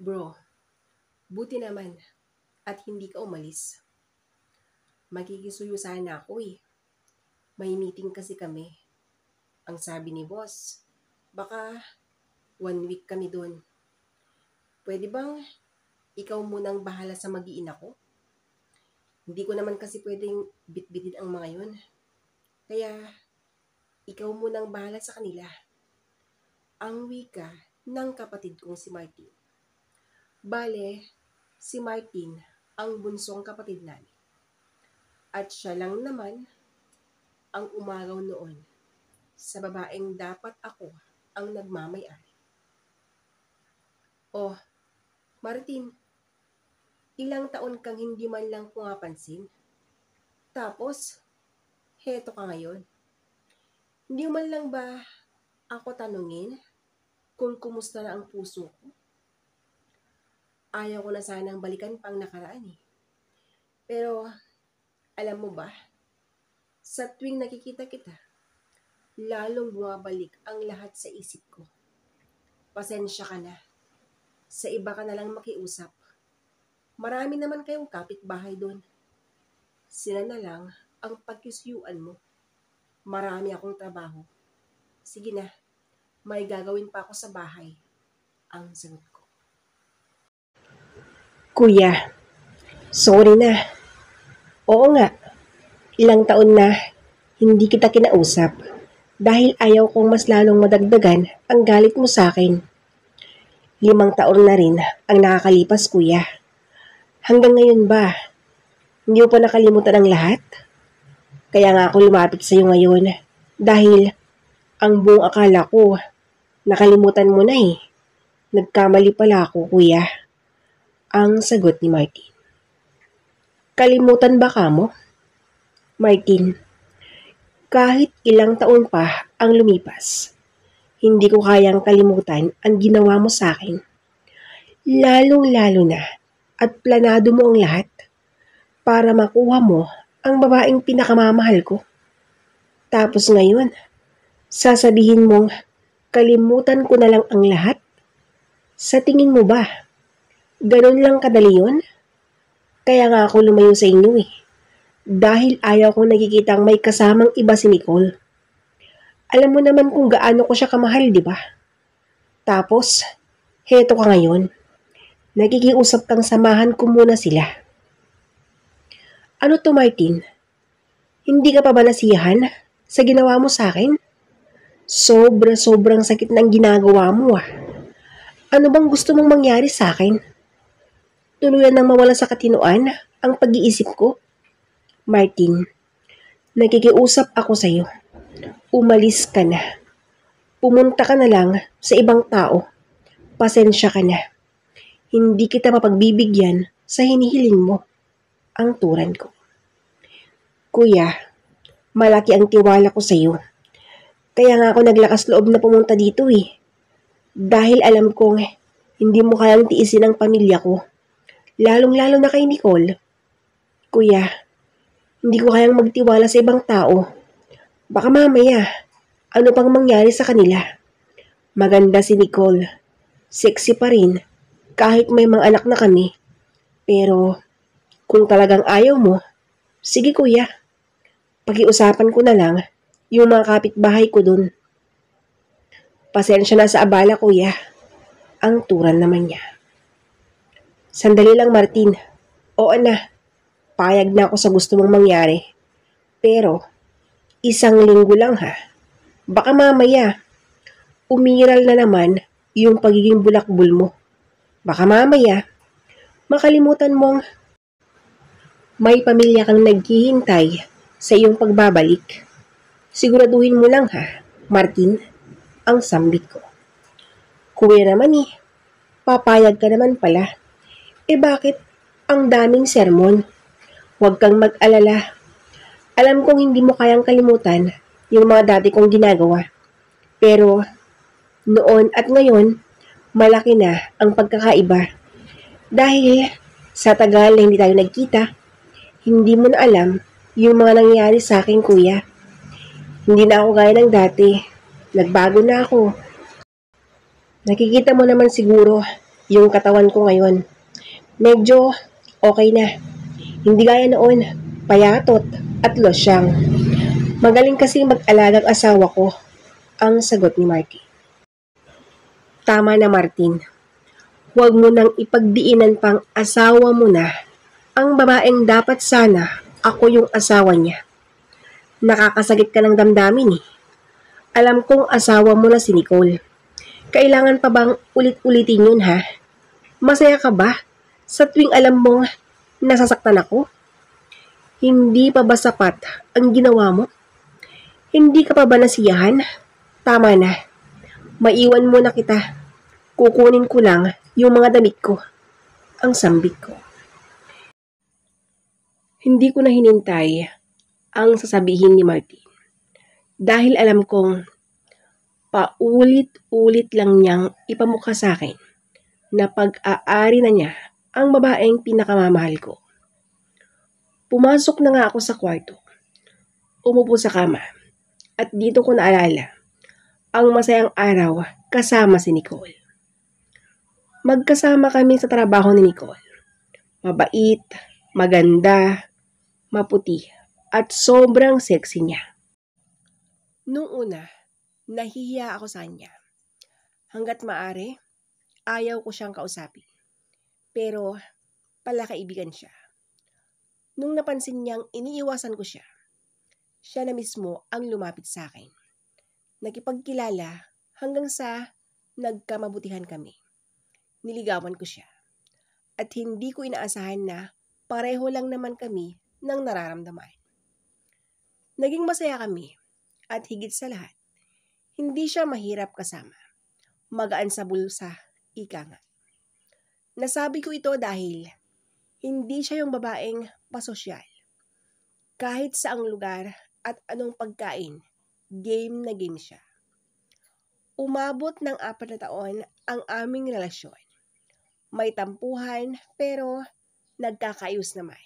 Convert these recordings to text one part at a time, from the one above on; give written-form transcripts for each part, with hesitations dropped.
Bro, buti naman at hindi ka umalis. Magkikisuyo sana ako eh. May meeting kasi kami. Ang sabi ni boss, baka 1 week kami doon. Pwede bang ikaw munang bahala sa mag-iina ko? Hindi ko naman kasi pwedeng bitbitin ang mga yun. Kaya ikaw munang bahala sa kanila. Ang wika ng kapatid kong si Martin. Bale, si Martin ang bunsong kapatid namin. At siya lang naman ang umagaw noon sa babaeng dapat ako ang nagmamay-ari. Oh, Martin, ilang taon kang hindi man lang pumapansin. Tapos, heto ka ngayon. Hindi man lang ba ako tanungin kung kumusta na ang puso ko? Ayaw ko na sanang balikan pang nakaraan eh. Pero, alam mo ba, sa tuwing nakikita kita, lalong bumabalik ang lahat sa isip ko. Pasensya ka na. Sa iba ka na lang makiusap. Marami naman kayong kapitbahay doon. Sila na lang ang pagkisyuan mo. Marami akong trabaho. Sige na, may gagawin pa ako sa bahay. Ang sagot ko. Kuya, sorry na. Oo nga, ilang taon na hindi kita kinausap dahil ayaw kong mas lalong madagdagan ang galit mo sa akin. 5 taon na rin ang nakakalipas, kuya. Hanggang ngayon ba, hindi mo pa nakalimutan ang lahat? Kaya nga ako lumapit sa iyo ngayon dahil ang buong akala ko, nakalimutan mo na eh. Nagkamali pala ako, kuya. Ang sagot ni Martin. Kalimutan ba ka mo? Martin, kahit ilang taon pa ang lumipas, hindi ko kayang kalimutan ang ginawa mo sa akin. Lalong-lalo na at planado mo ang lahat para makuha mo ang babaeng pinakamamahal ko. Tapos ngayon, sasabihin mong kalimutan ko na lang ang lahat? Sa tingin mo ba, ganun lang kadali yun? Kaya nga ako lumayo sa inyo eh. Dahil ayaw kong nakikitang may kasamang iba si Nicole. Alam mo naman kung gaano ko siya kamahal, di ba? Tapos, heto ka ngayon. Nakikiusap kang samahan ko muna sila. Ano to, Martin? Hindi ka pa ba nasiyahan sa ginawa mo sa akin? Sobrang sakit ng ginagawa mo ah. Ano bang gusto mong mangyari sa akin? Tuluyan nang mawala sa katinoan ang pag-iisip ko? Martin, nakikiusap ako sa iyo. Umalis ka na. Pumunta ka na lang sa ibang tao. Pasensya ka na. Hindi kita mapagbibigyan sa hinihiling mo. Ang turan ko. Kuya, malaki ang tiwala ko sa iyo. Kaya nga ako naglakas loob na pumunta dito eh. Dahil alam kong hindi mo kayang tiisin ang pamilya ko. Lalong-lalo na kay Nicole. Kuya, hindi ko kayang magtiwala sa ibang tao. Baka mamaya, ano pang mangyari sa kanila? Maganda si Nicole. Sexy pa rin, kahit may mga anak na kami. Pero, kung talagang ayaw mo, sige kuya. Pag-iusapan ko na lang yung mga kapitbahay ko dun. Pasensya na sa abala kuya. Ang turan naman niya. Sandali lang Martin. Oo na. Payag na ako sa gusto mong mangyari. Pero, 1 linggo lang ha. Baka mamaya, umiral na naman yung pagiging bulakbol mo. Baka mamaya, makalimutan mong may pamilya kang naghihintay sa iyong pagbabalik. Siguraduhin mo lang ha, Martin, ang sambit ko. Kuya naman eh, papayag ka naman pala. Bakit ang daming sermon? Huwag kang mag-alala. Alam kong hindi mo kayang kalimutan yung mga dati kong ginagawa. Pero noon at ngayon, malaki na ang pagkakaiba. Dahil sa tagal na hindi tayo nagkita, hindi mo na alam yung mga nangyari sa akin, kuya. Hindi na ako gaya ng dati. Nagbago na ako. Nakikita mo naman siguro yung katawan ko ngayon. Medyo okay na. Hindi gaya noon, payatot at losyang. Magaling kasing mag-alagang asawa ko, ang sagot ni Marky. Tama na, Martin. Huwag mo nang ipagdiinan pang asawa mo na ang babaeng dapat sana ako yung asawa niya. Nakakasakit ka ng damdamin eh. Alam kong asawa mo na si Nicole. Kailangan pa bang ulit-ulitin yun ha? Masaya ka ba sa tuwing alam mong nasasaktan ako? Hindi pa ba sapat ang ginawa mo? Hindi ka pa ba nasiyahan? Tama na. Maiwan mo na kita. Kukunin ko lang yung mga damit ko. Ang sambit ko. Hindi ko na hinintay ang sasabihin ni Martin. Dahil alam kong paulit-ulit lang niyang ipamukha sa akin na pag-aari na niya ang babaeng pinakamamahal ko. Pumasok na nga ako sa kwarto. Umupo sa kama. At dito ko naalala ang masayang araw kasama si Nicole. Magkasama kami sa trabaho ni Nicole. Mabait, maganda, maputi, at sobrang sexy niya. Nung una, nahihiya ako sa kanya. Hanggat maaari, ayaw ko siyang kausapin. Pero, palakaibigan siya. Nung napansin niyang iniiwasan ko siya, siya na mismo ang lumapit sa akin. Nakipagkilala hanggang sa nagkamabutihan kami. Niligawan ko siya. At hindi ko inaasahan na pareho lang naman kami ng nararamdaman. Naging masaya kami at higit sa lahat, hindi siya mahirap kasama. Magaan sa bulsa, ika nga. Nasabi ko ito dahil hindi siya yung babaeng pasosyal. Kahit saang lugar at anong pagkain, game na game siya. Umabot ng 4 na taon ang aming relasyon. May tampuhan pero nagkakaayos naman.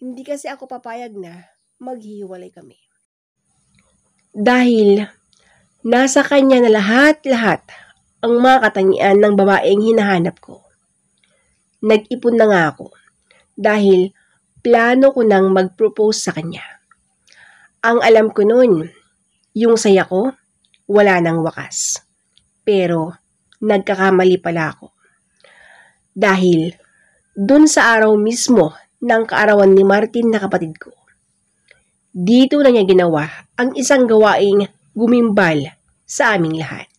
Hindi kasi ako papayag na maghihiwalay kami. Dahil nasa kanya na lahat-lahat ang mga katangian ng babaeng hinahanap ko. Nag-ipon na nga ako dahil plano ko nang mag-propose sa kanya. Ang alam ko noon, yung saya ko, wala nang wakas. Pero nagkakamali pala ako. Dahil dun sa araw mismo ng kaarawan ni Martin na kapatid ko, dito na niya ginawa ang isang gawaing gumimbal sa aming lahat.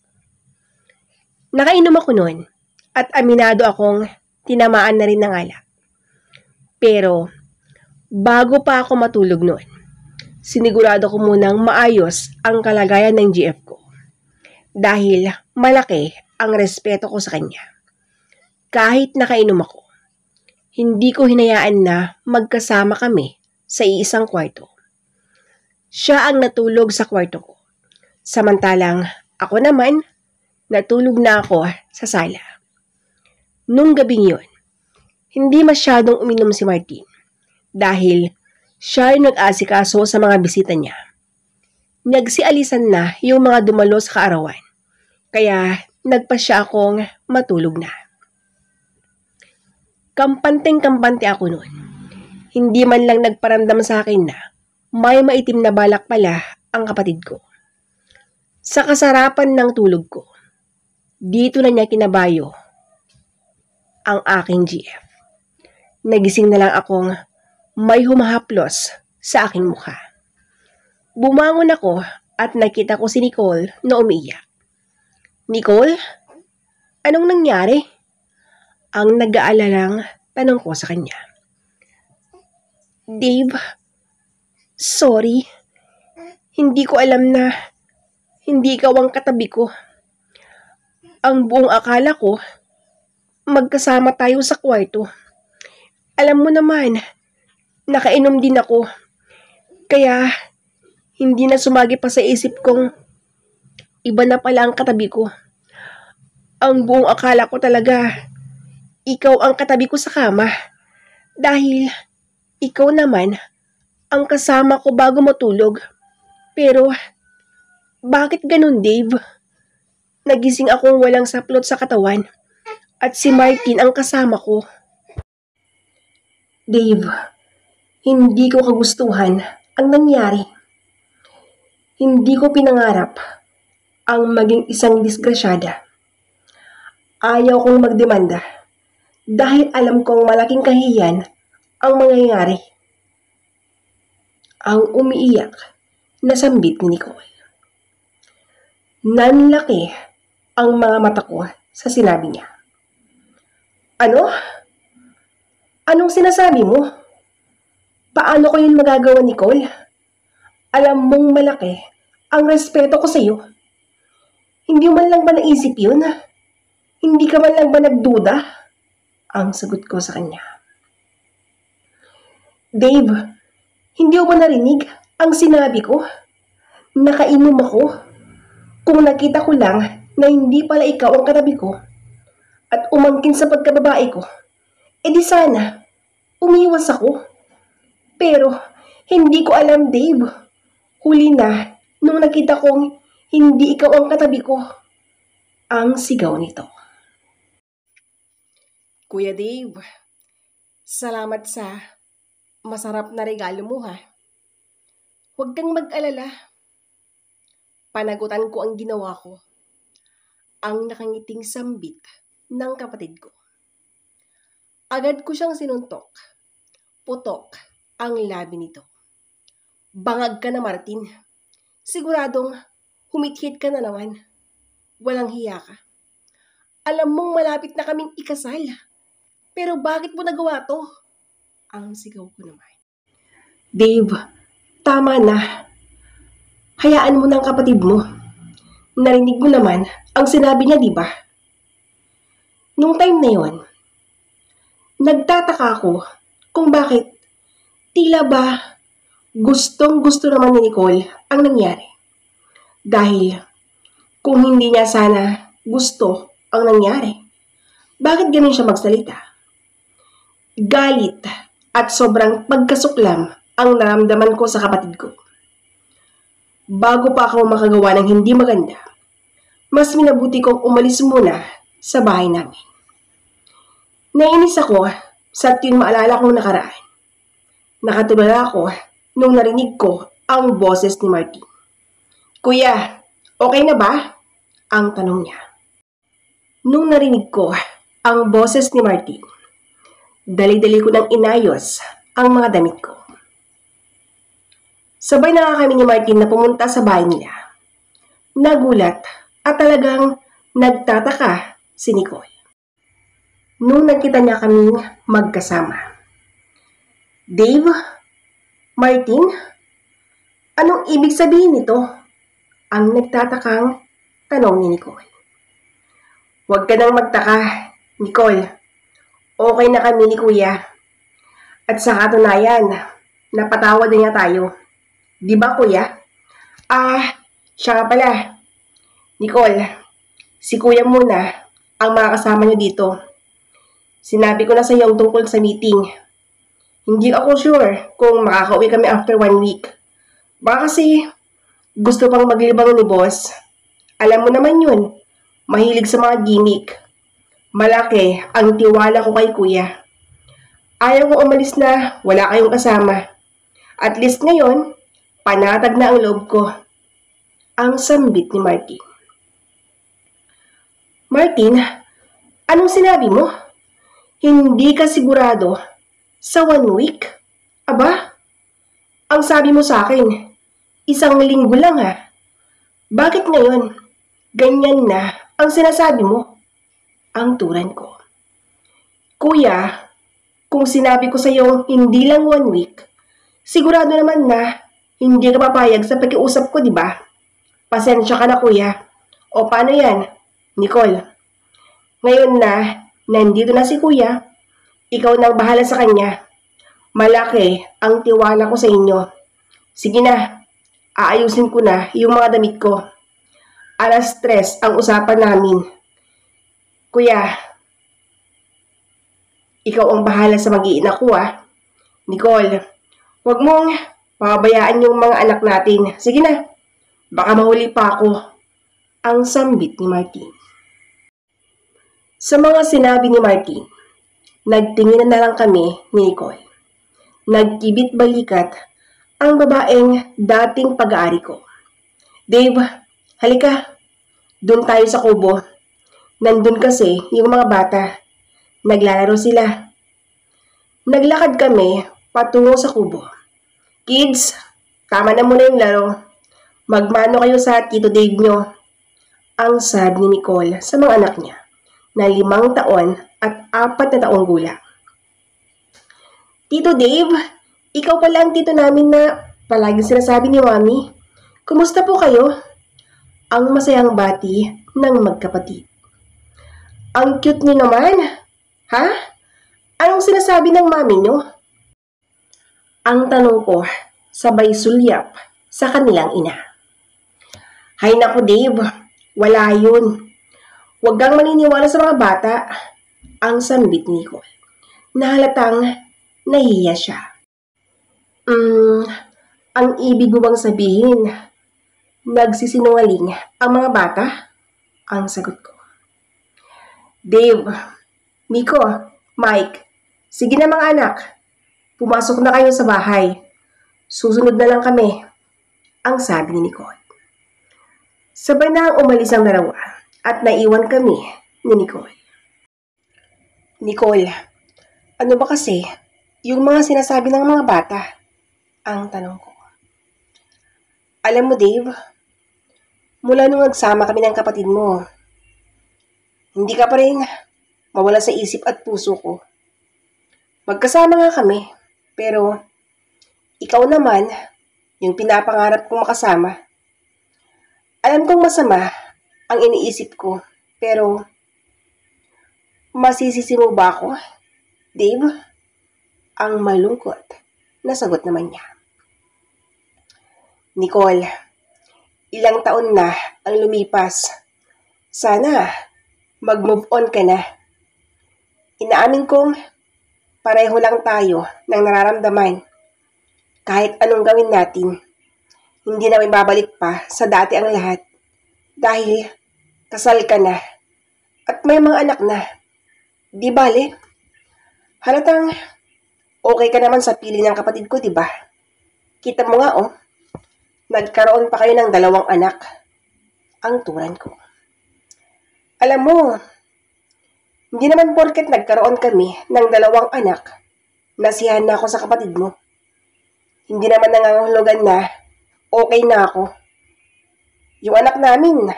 Nakainom ako noon at aminado akong tinamaan na rin ng alak. Pero bago pa ako matulog noon, sinigurado ko munang maayos ang kalagayan ng GF ko. Dahil malaki ang respeto ko sa kanya. Kahit nakainom ako, hindi ko hinayaan na magkasama kami sa iisang kwarto. Siya ang natulog sa kwarto ko. Samantalang ako naman, natulog na ako sa sala. Nung gabing yun, hindi masyadong uminom si Martin dahil siya yung nag-asikaso sa mga bisita niya. Nagsialisan na yung mga dumalo sa kaarawan, kaya nagpa siya akong matulog na. Kampanteng-kampante ako noon. Hindi man lang nagparamdam sa akin na may maitim na balak pala ang kapatid ko. Sa kasarapan ng tulog ko, dito na niya kinabayo ang aking GF. Nagising na lang akong may humahaplos sa aking mukha. Bumangon ako at nakita ko si Nicole na umiiyak. Nicole, anong nangyari? Ang nag-aalalang tanong ko sa kanya. Dave, sorry. Hindi ko alam na hindi ikaw ang katabi ko. Ang buong akala ko, magkasama tayo sa kwarto. Alam mo naman, nakainom din ako. Kaya, hindi na sumagi pa sa isip kong iba na pala ang katabi ko. Ang buong akala ko talaga, ikaw ang katabi ko sa kama. Dahil, ikaw naman, ang kasama ko bago matulog. Pero, bakit ganun, Dave? Nagising akong walang saplot sa katawan. at si Martin ang kasama ko. Dave, hindi ko kagustuhan ang nangyari. Hindi ko pinangarap ang maging isang disgrasyada. Ayaw kong magdemanda dahil alam kong malaking kahiyan ang mangyayari. Ang umiiyak na sambit ni Nicole. Nanlaki ang mga mata ko sa sinabi niya. Ano? Anong sinasabi mo? Paano ko yun magagawa, Nicole? Alam mong malaki ang respeto ko sa iyo. Hindi mo man lang ba naisip yun? Hindi ka man lang ba nagduda? Ang sagot ko sa kanya. Dave, hindi mo ba narinig ang sinabi ko? Nakainom ako. Kung nakita ko lang na hindi pala ikaw ang katabi ko at umangkin sa pagkababae ko, edi sana umiwas ako. Pero hindi ko alam, Dave. Huli na nung nakita kong hindi ikaw ang katabi ko. Ang sigaw nito. Kuya Dave, salamat sa masarap na regalo mo ha. Huwag kang mag-alala. Panagutan ko ang ginawa ko. Ang nakangiting sambit ng kapatid ko. Agad ko siyang sinuntok. Putok ang labi nito. Bangag ka na, Martin. Siguradong humithit ka na naman. Walang hiya ka. Alam mong malapit na kaming ikasal. Pero bakit mo nagawa to? Ang sigaw ko naman. Dave, tama na. Hayaan mo ng kapatid mo. Narinig mo naman ang sinabi niya, di ba? Nung time na yon, nagtataka ako kung bakit tila ba gustong-gusto naman ni Nicole ang nangyari. Dahil kung hindi niya sana gusto ang nangyari, bakit ganun siya magsalita? Galit at sobrang pagkasuklam ang naramdaman ko sa kapatid ko. Bago pa ako makagawa ng hindi maganda, mas minabuti kong umalis muna sa bahay namin. Nainis ako sa tuwing maalala kong nakaraan. Nakatulala ako nung narinig ko ang boses ni Martin. Kuya, okay na ba? Ang tanong niya. Nung narinig ko ang boses ni Martin, dali-dali ko nang inayos ang mga damit ko. Sabay na kami ni Martin na pumunta sa bahay nila. Nagulat at talagang nagtataka si Nicole. Nung nakita niya kaming magkasama. Dave? Martin? Anong ibig sabihin nito? Ang nagtatakang tanong ni Nicole. Huwag ka nang magtaka, Nicole. Okay na kami ni Kuya. At sa katunayan, napatawad na niya tayo. Di ba, Kuya? Siya nga pala. Nicole, si Kuya muna ang makakasama niyo dito. Sinabi ko na sa iyo tungkol sa meeting. Hindi ako sure kung makakauwi kami after 1 week. Baka kasi gusto pang maglibang ni boss. Alam mo naman yun, mahilig sa mga gimmick. Malaki ang tiwala ko kay Kuya. Ayaw ko umalis na wala kayong kasama. At least ngayon, panatag na ang loob ko. Ang sambit ni Martin. Martin, anong sinabi mo? Hindi ka sigurado sa 1 week? Aba, ang sabi mo sa akin, 1 linggo lang ha. Bakit ngayon, ganyan na ang sinasabi mo? Ang turan ko. Kuya, kung sinabi ko sa iyo hindi lang 1 week, sigurado naman na hindi ka papayag sa pag-iusap ko, di ba? Pasensya ka na, Kuya. O paano yan, Nicole? Ngayon na nandito na si Kuya, ikaw nang bahala sa kanya. Malaki ang tiwala ko sa inyo. Sige na, aayusin ko na yung mga damit ko. 3:00 ang usapan namin. Kuya, ikaw ang bahala sa mag-iina ko Nicole, huwag mong pabayaan yung mga anak natin. Sige na, baka mahuli pa ako. Ang sambit ni Martin. Sa mga sinabi ni Martin, nagtingin na lang kami ni Nicole. Nagkibit balikat ang babaeng dating pag-aari ko. Dave, halika. Doon tayo sa kubo. Nandun kasi yung mga bata. Naglalaro sila. Naglakad kami patungo sa kubo. Kids, tama na muna yung laro. Magmano kayo sa Tito Dave nyo. Ang sabi ni Nicole sa mga anak niya na 5 taon at 4 na taong gulang. Tito Dave, ikaw pala ang tito namin na palaging sinasabi ni Mami. Kumusta po kayo? Ang masayang bati ng magkapatid. Ang cute niyo naman. Ha? Anong sinasabi ng mami niyo? Ang tanong ko, sabay sulyap sa kanilang ina. Hay naku Dave, wala yun. Huwag kang maniniwala sa mga bata. Ang sambit ni Nicole. Nahalatang nahiya siya. Ang ibig mo bang sabihin, nagsisinungaling ang mga bata? Ang sagot ko. Dave, Miko, Mike, sige na mga anak. Pumasok na kayo sa bahay. Susunod na lang kami. Ang sabi ni Nicole. Sabay na ang umalis ang dalawa at naiwan kami ni Nicole. Nicole, ano ba kasi yung mga sinasabi ng mga bata? Ang tanong ko. Alam mo Dave, mula nung nagsama kami ng kapatid mo, hindi ka pa rin mawala sa isip at puso ko. Magkasama nga kami, pero ikaw naman, yung pinapangarap kong makasama. Alam kong masama ang iniisip ko, pero masisisi mo ba ako, Dave? Ang malungkot na sagot naman niya. Nicole, ilang taon na ang lumipas. Sana mag-move on ka na. Inaamin kong pareho lang tayo ng nararamdaman. Kahit anong gawin natin, hindi na may babalik pa sa dati ang lahat. Dahil kasal ka na at may mga anak na. Di bale? Halatang okay ka naman sa piling ng kapatid ko, di ba? Kita mo nga oh, nagkaroon pa kayo ng 2 anak. Ang turan ko. Alam mo, hindi naman porket nagkaroon kami ng 2 anak, nasiyahan na ako sa kapatid mo. Hindi naman nangangahulugan na okay na ako. Yung anak namin,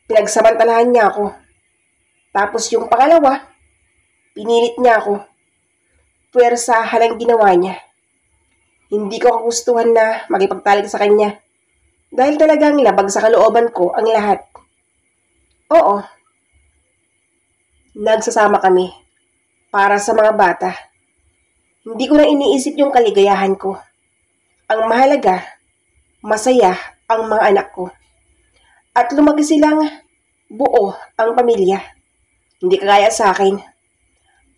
pinagsamantalahan niya ako. Tapos yung pangalawa, pinilit niya ako. Puwersahan ang ginawa niya. Hindi ko kagustuhan na makipagtalik sa kanya. Dahil talagang labag sa kalooban ko ang lahat. Oo. Nagsasama kami para sa mga bata. Hindi ko na iniisip yung kaligayahan ko. Ang mahalaga, masaya ang mga anak ko. At lumaki silang buo ang pamilya. Hindi kagaya sa akin.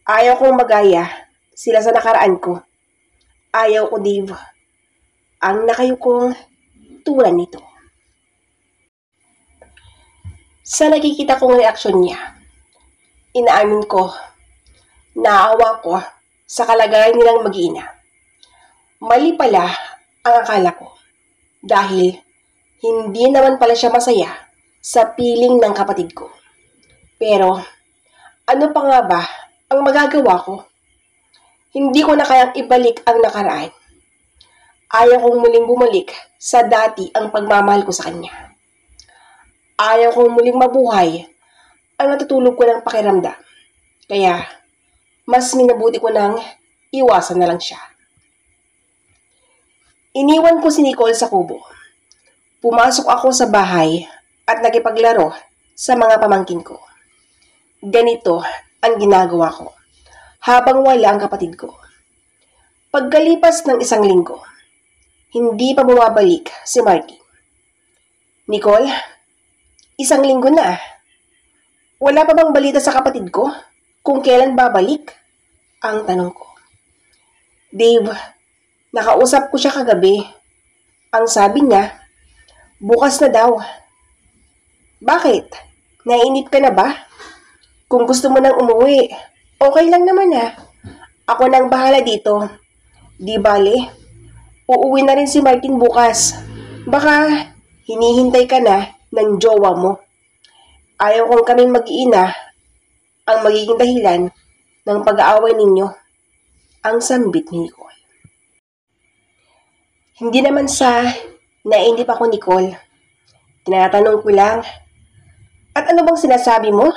Ayaw kong magaya sila sa nakaraan ko. Ayaw ko, Dave. Ang nakayo kong tulad nito. Sa nakikita kong reaksyon niya, inaamin ko, naawa ko sa kalagayan nilang mag-iina. Mali pala ang akala ko dahil hindi naman pala siya masaya sa piling ng kapatid ko. Pero ano pa nga ba ang magagawa ko? Hindi ko na kayang ibalik ang nakaraan. Ayaw kong muling bumalik sa dati ang pagmamahal ko sa kanya. Ayaw kong muling mabuhay ang natutulog ko ng pakiramdam. Kaya, mas minabuti ko nang iwasan na lang siya. Iniwan ko si Nicole sa kubo. Pumasok ako sa bahay at nakipaglaro sa mga pamangkin ko. Ganito ang ginagawa ko habang wala ang kapatid ko. Pagkalipas ng 1 linggo, hindi pa bumabalik si Marky. Nicole, 1 linggo na. Wala pa bang balita sa kapatid ko kung kailan babalik? Ang tanong ko. Dave, nakausap ko siya kagabi. Ang sabi niya, bukas na daw. Bakit? Nainip ka na ba? Kung gusto mo nang umuwi, okay lang naman ha. Ako nang bahala dito. Di bale, uuwi na rin si Martin bukas. Baka hinihintay ka na ng jowa mo. Ayaw kong kaming mag-iina ang magiging dahilan ng pag-aaway ninyo. Ang sambit ni Nicole. Hindi naman sa nainip ako, Nicole. Tinatanong ko lang, at ano bang sinasabi mo?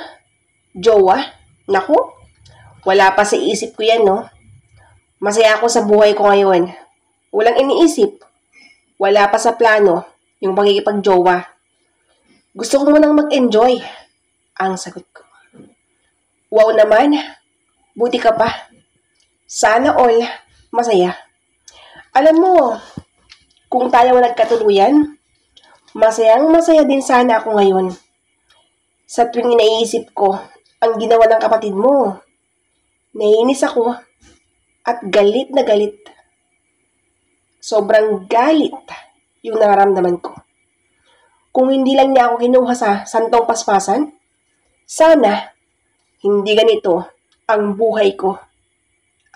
Jowa? Naku, wala pa sa isip ko yan, no? Masaya ako sa buhay ko ngayon. Walang iniisip. Wala pa sa plano yung pagkikipag-jowa. Gusto ko munang mag-enjoy. Ang sagot ko. Wow naman. Buti ka pa. Sana all masaya. Alam mo, kung tayo nagkatuluyan, masayang masaya din sana ako ngayon. Sa tuwing naiisip ko ang ginawa ng kapatid mo, naiinis ako at galit na galit. Sobrang galit yung nararamdaman ko. Kung hindi lang niya ako kinuha sa santong paspasan, sana hindi ganito ang buhay ko.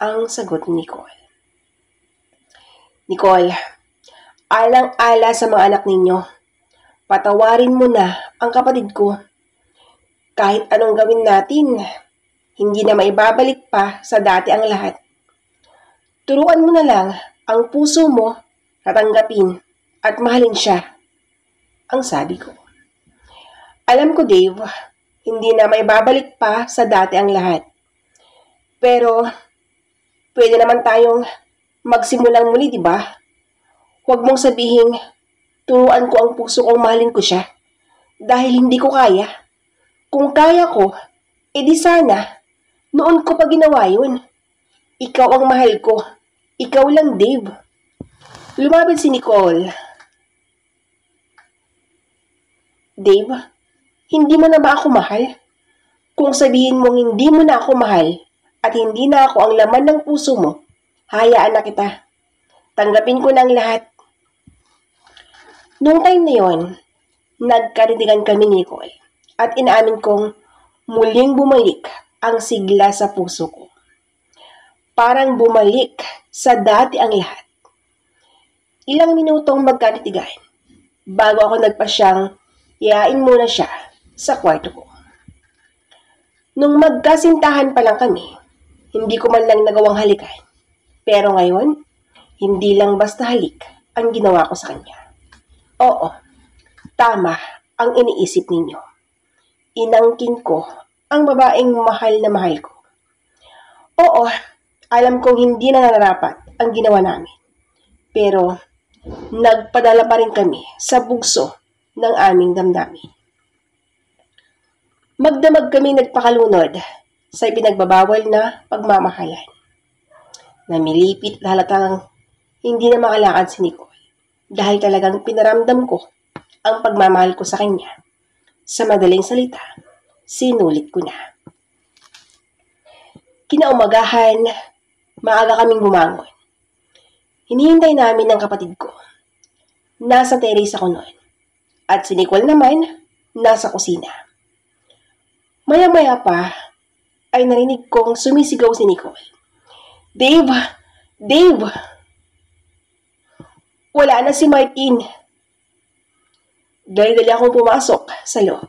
Ang sagot ni Nicole. Nicole, alang-ala sa mga anak ninyo, patawarin mo na ang kapatid ko. Kahit anong gawin natin, hindi na maibabalik pa sa dati ang lahat. Turuan mo na lang ang puso mo na tanggapin at mahalin siya. Ang sabi ko. Alam ko, Dave, hindi na maibabalik pa sa dati ang lahat. Pero, pwede naman tayong magsimulang muli, di ba? Huwag mong sabihing, turuan ko ang puso kong mahalin ko siya. Dahil hindi ko kaya. Kung kaya ko, edi sana, noon ko pa ginawa yun. Ikaw ang mahal ko. Ikaw lang, Dave. Lumapit si Nicole. Dave, hindi mo na ba ako mahal? Kung sabihin mong hindi mo na ako mahal at hindi na ako ang laman ng puso mo, hayaan na kita. Tanggapin ko na ang lahat. Noong time na yon, nagkaritigan kami ni Nicole at inaamin kong muling bumalik ang sigla sa puso ko. Parang bumalik sa dati ang lahat. Ilang minutong magkaritigan bago ako nagpasyang iain muna siya sa kwarto ko. Nung magkasintahan pa lang kami, hindi ko man lang nagawang halikan. Pero ngayon, hindi lang basta halik ang ginawa ko sa kanya. Oo, tama ang iniisip ninyo. Inangkin ko ang babaeng mahal na mahal ko. Oo, alam kong hindi na nararapat ang ginawa namin. Pero, nagpadala pa rin kami sa bugso ng aming damdamin. Magdamag kami nagpakalunod sa ipinagbabawal na pagmamahalan. Namilipit at halatang hindi na makalakad si Nicole dahil talagang pinaramdam ko ang pagmamahal ko sa kanya. Sa madaling salita, sinulit ko na. Kinaumagahan, maaga kaming bumangon. Hinihintay namin ang kapatid ko. Nasa terrace ako noon. At si Nicole naman, nasa kusina. Maya-maya pa, ay narinig kong sumisigaw si Nicole. Dave! Dave! Wala na si Martin. Dali-dali akong pumasok sa loob.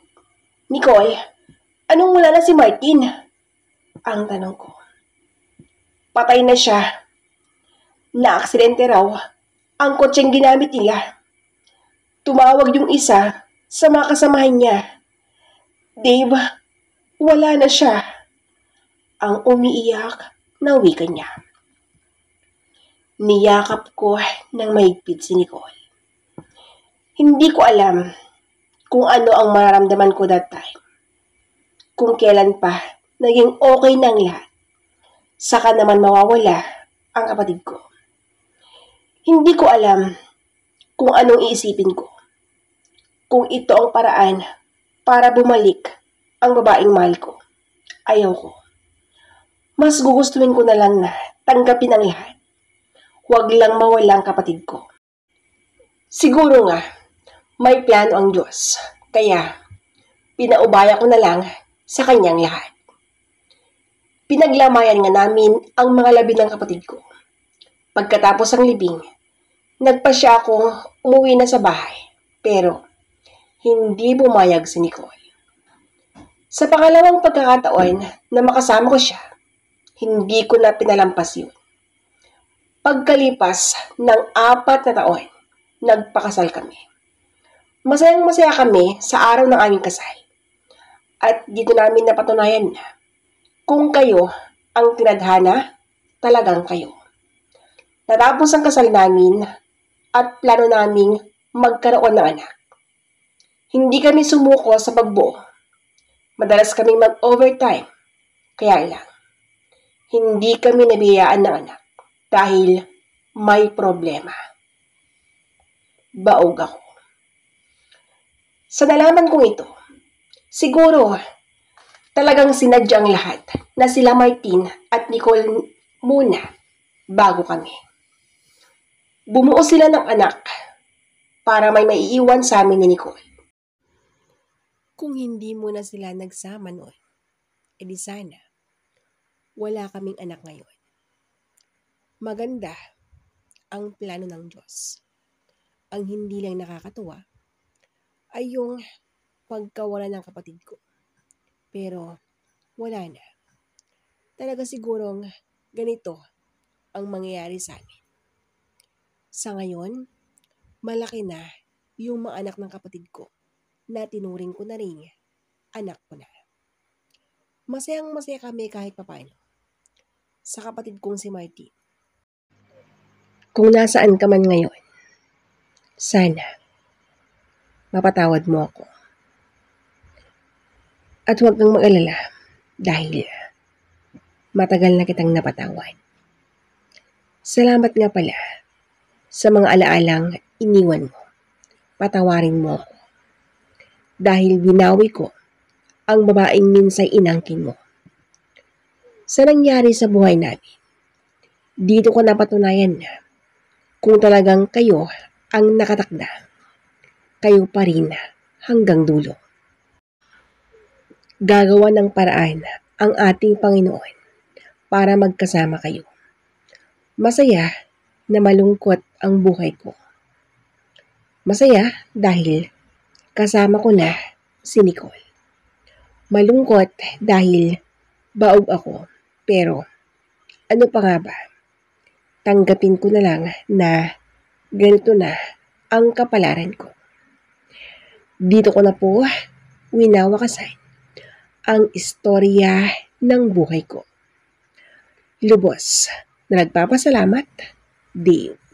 Nicole, anong wala na si Martin? Ang tanong ko. Patay na siya. Na-aksidente raw ang kotseng ginamit nila. Tumawag yung isa sa mga kasamahan niya. Dave, wala na siya. Ang umiiyak na wika niya. Niyakap ko ng mahigpit si Nicole. Hindi ko alam kung ano ang mararamdaman ko that time. Kung kailan pa naging okay na ang lahat. Saka naman mawawala ang kapatid ko. Hindi ko alam kung anong iisipin ko. Kung ito ang paraan para bumalik ang babaeng mahal ko. Ayaw ko. Mas gugustuhin ko na lang na tanggapin ang lahat. Huwag lang mawala ang kapatid ko. Siguro nga, may plano ang Diyos. Kaya, pinaubaya ko na lang sa kanyang lahat. Pinaglamayan nga namin ang mga labi ng kapatid ko. Pagkatapos ng libing, nagpasya akong umuwi na sa bahay. Pero hindi bumayag si Nicole. Sa pangalawang pagkakataon na makasama ko siya, hindi ko na pinalampas yun. Pagkalipas ng 4 na taon, nagpakasal kami. Masayang-masaya kami sa araw ng aming kasal. At dito namin napatunayan na kung kayo ang tinadhana, talagang kayo. Natapos ang kasal namin at plano naming magkaroon ng anak. Hindi kami sumuko sa pagbuo. Madalas kaming mag-overtime. Kaya lang, hindi kami nabiyaan ng anak dahil may problema. Baog ako. Sa nalaman kong ito, siguro talagang sinadya ang lahat na sila Martin at Nicole muna bago kami. Bumuo sila ng anak para may maiiwan sa amin ni Nicole. Kung hindi muna sila nagsama noon, edi sana wala kaming anak ngayon. Maganda ang plano ng Diyos. Ang hindi lang nakakatuwa ay yung pagkawala ng kapatid ko. Pero wala na. Talaga sigurong ganito ang mangyayari sa amin. Sa ngayon, malaki na yung mga anak ng kapatid ko na tinuring ko na rin anak ko na. Masayang-masaya kami kahit papaano sa kapatid kong si Martin. Kung nasaan ka man ngayon, sana mapatawad mo ako. At huwag kang mag-alala dahil matagal na kitang napatawad. Salamat nga pala sa mga alaalang iniwan mo. Patawarin mo ako. Dahil binawi ko ang babaeng minsay inangkin mo. Sa nangyari sa buhay namin, dito ko napatunayan na kung talagang kayo ang nakatakda, kayo pa rin hanggang dulo. Gagawa ng paraan ang ating Panginoon para magkasama kayo. Masaya na malungkot ang buhay ko. Masaya dahil kasama ko na si Nicole. Malungkot dahil baog ako. Pero ano pa nga ba? Tanggapin ko na lang na ganito na ang kapalaran ko. Dito ko na po winawakasan ang istorya ng buhay ko. Lubos na nagpapasalamat, Dave.